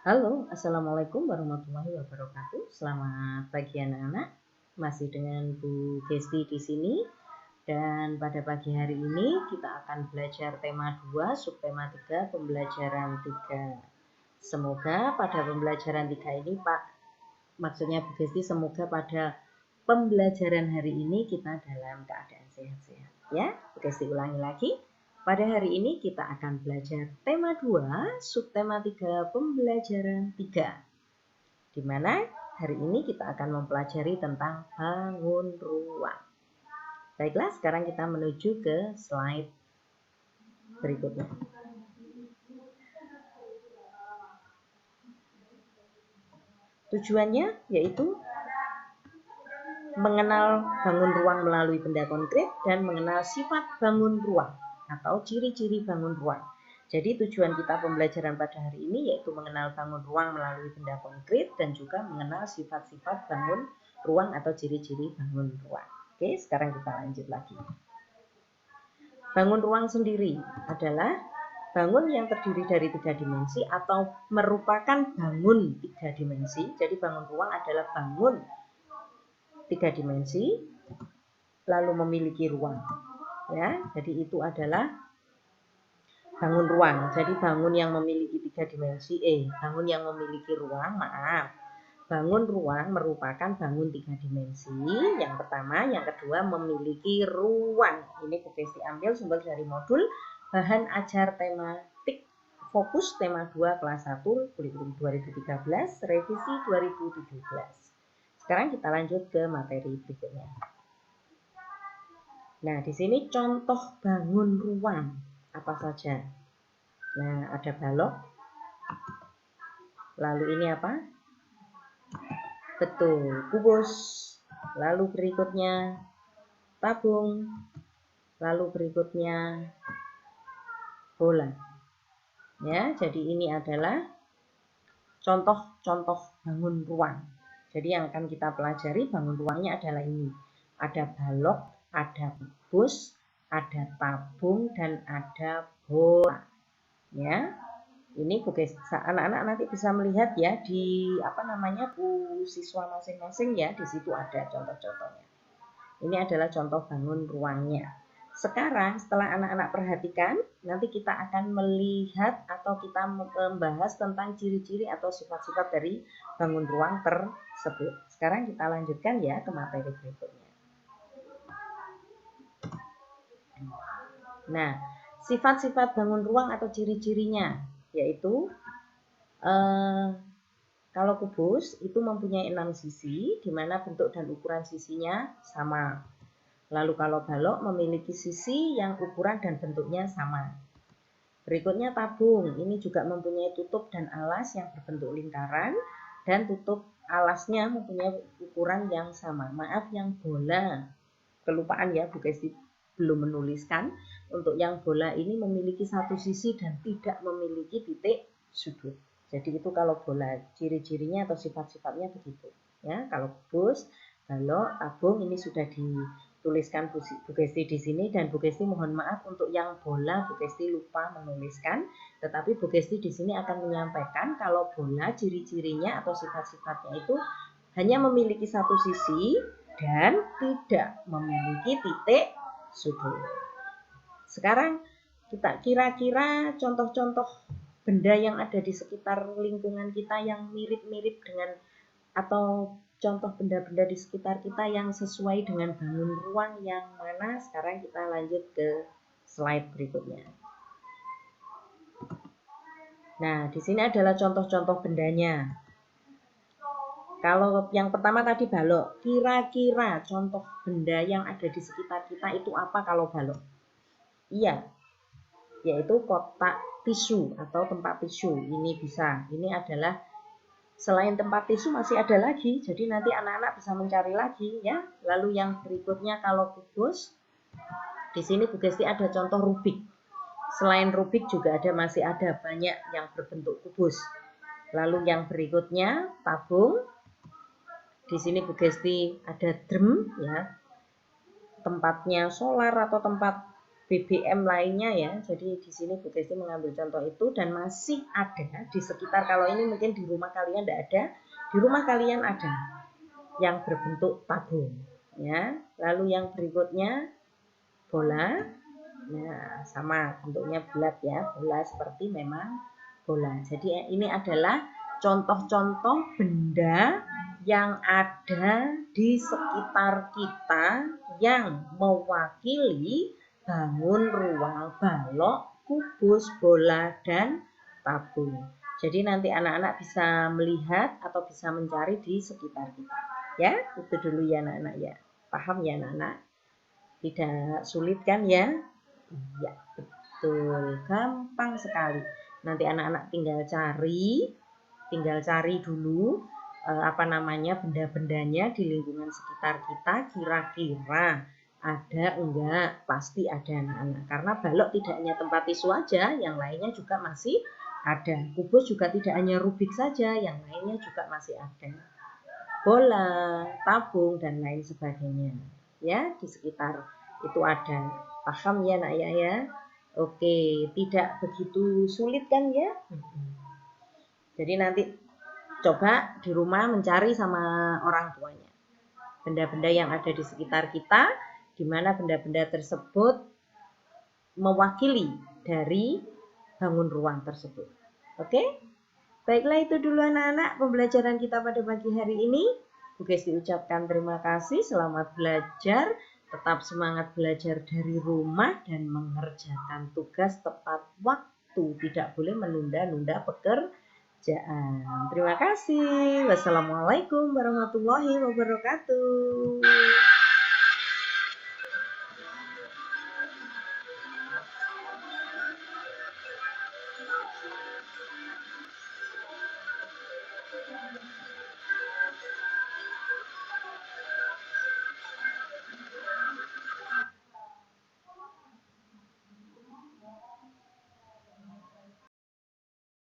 Halo, Assalamualaikum warahmatullahi wabarakatuh. Selamat pagi anak-anak. Masih dengan Bu Gesti di sini. Dan pada pagi hari ini kita akan belajar tema 2, subtema 3, pembelajaran 3. Semoga pada pembelajaran 3 ini, maksudnya Bu Gesti, semoga pada pembelajaran hari ini kita dalam keadaan sehat-sehat. Ya, Bu Gesti ulangi lagi. Pada hari ini kita akan belajar tema 2, subtema 3, pembelajaran 3. Di mana hari ini kita akan mempelajari tentang bangun ruang. Baiklah, sekarang kita menuju ke slide berikutnya. Tujuannya yaitu mengenal bangun ruang melalui benda konkret dan mengenal sifat bangun ruang atau ciri-ciri bangun ruang. Jadi tujuan kita pembelajaran pada hari ini yaitu mengenal bangun ruang melalui benda konkret dan juga mengenal sifat-sifat bangun ruang atau ciri-ciri bangun ruang. Oke, sekarang kita lanjut lagi. Bangun ruang sendiri adalah bangun yang terdiri dari 3 dimensi atau merupakan bangun 3 dimensi. Jadi bangun ruang adalah bangun 3 dimensi lalu memiliki ruang, ya. Jadi itu adalah bangun ruang. Jadi bangun yang memiliki 3 dimensi, bangun yang memiliki ruang, bangun ruang merupakan bangun 3 dimensi. Yang pertama, yang kedua memiliki ruang. Ini Bu Gesti ambil sumber dari modul bahan ajar tematik fokus tema 2 kelas 1 kurikulum 2013 revisi 2017. Sekarang kita lanjut ke materi berikutnya. Nah, di sini contoh bangun ruang apa saja? Nah, ada balok. Lalu ini apa? Betul, kubus. Lalu berikutnya tabung. Lalu berikutnya bola. Ya, jadi ini adalah contoh-contoh bangun ruang. Jadi yang akan kita pelajari bangun ruangnya adalah ini. Ada balok, ada kubus, ada tabung, dan ada bola. Ya, ini anak-anak nanti bisa melihat ya di bu siswa masing-masing ya, di situ ada contoh-contohnya. Ini adalah contoh bangun ruangnya. Sekarang setelah anak-anak perhatikan, nanti kita akan melihat atau kita membahas tentang ciri-ciri atau sifat-sifat dari bangun ruang tersebut. Sekarang kita lanjutkan ya ke materi berikutnya. Nah, sifat-sifat bangun ruang atau ciri-cirinya yaitu kalau kubus itu mempunyai 6 sisi, di mana bentuk dan ukuran sisinya sama. Lalu kalau balok memiliki sisi yang ukuran dan bentuknya sama. Berikutnya tabung, ini juga mempunyai tutup dan alas yang berbentuk lingkaran dan tutup alasnya mempunyai ukuran yang sama. Maaf yang bola, kelupaan ya Bu Gesti belum menuliskan. Untuk yang bola ini memiliki satu sisi dan tidak memiliki titik sudut. Jadi itu kalau bola, ciri-cirinya atau sifat-sifatnya begitu. Ya, kalau kubus, balok, tabung ini sudah dituliskan Bu Gesti di sini, dan Bu Gesti mohon maaf untuk yang bola Bu Gesti lupa menuliskan, tetapi Bu Gesti di sini akan menyampaikan kalau bola ciri-cirinya atau sifat-sifatnya itu hanya memiliki satu sisi dan tidak memiliki titik sudut. Sekarang kita kira-kira contoh-contoh benda yang ada di sekitar lingkungan kita yang mirip-mirip dengan atau contoh benda-benda di sekitar kita yang sesuai dengan bangun ruang yang mana. Sekarang kita lanjut ke slide berikutnya. Nah, di sini adalah contoh-contoh bendanya. Kalau yang pertama tadi balok, kira-kira contoh benda yang ada di sekitar kita itu apa kalau balok? Iya, yaitu kotak tisu atau tempat tisu. Ini bisa, ini adalah selain tempat tisu masih ada lagi, jadi nanti anak-anak bisa mencari lagi ya. Lalu yang berikutnya kalau kubus, di sini Bu Gesti ada contoh Rubik. Selain Rubik juga masih ada banyak yang berbentuk kubus. Lalu yang berikutnya tabung. Di sini Bu Gesti ada drum ya, tempatnya solar atau tempat BBM lainnya ya. Jadi di sini Bu Testi mengambil contoh itu dan masih ada di sekitar. Kalau ini mungkin di rumah kalian tidak ada, di rumah kalian ada yang berbentuk tabung ya. Lalu yang berikutnya bola. Nah, sama bentuknya bulat ya, bola seperti memang bola. Jadi ini adalah contoh-contoh benda yang ada di sekitar kita yang mewakili bangun, ruang, balok, kubus, bola, dan tabung. Jadi nanti anak-anak bisa melihat atau bisa mencari di sekitar kita. Ya, itu dulu ya anak-anak ya. Paham ya anak-anak? Tidak sulit kan ya? Iya, betul. Gampang sekali. Nanti anak-anak tinggal cari dulu benda-bendanya di lingkungan sekitar kita kira-kira ada enggak? Pasti ada anak-anak. Karena balok tidak hanya tempat tisu aja, yang lainnya juga masih ada. Kubus juga tidak hanya Rubik saja, yang lainnya juga masih ada. Bola, tabung, dan lain sebagainya. Ya, di sekitar itu ada. Paham ya nak ya? Oke, tidak begitu sulit kan ya? Jadi nanti coba di rumah mencari sama orang tuanya. Benda-benda yang ada di sekitar kita, di mana benda-benda tersebut mewakili dari bangun ruang tersebut. Oke? Baiklah, itu dulu anak-anak pembelajaran kita pada pagi hari ini. Bu Kesti ucapkan terima kasih, selamat belajar, tetap semangat belajar dari rumah dan mengerjakan tugas tepat waktu, tidak boleh menunda-nunda pekerjaan. Terima kasih. Wassalamualaikum warahmatullahi wabarakatuh.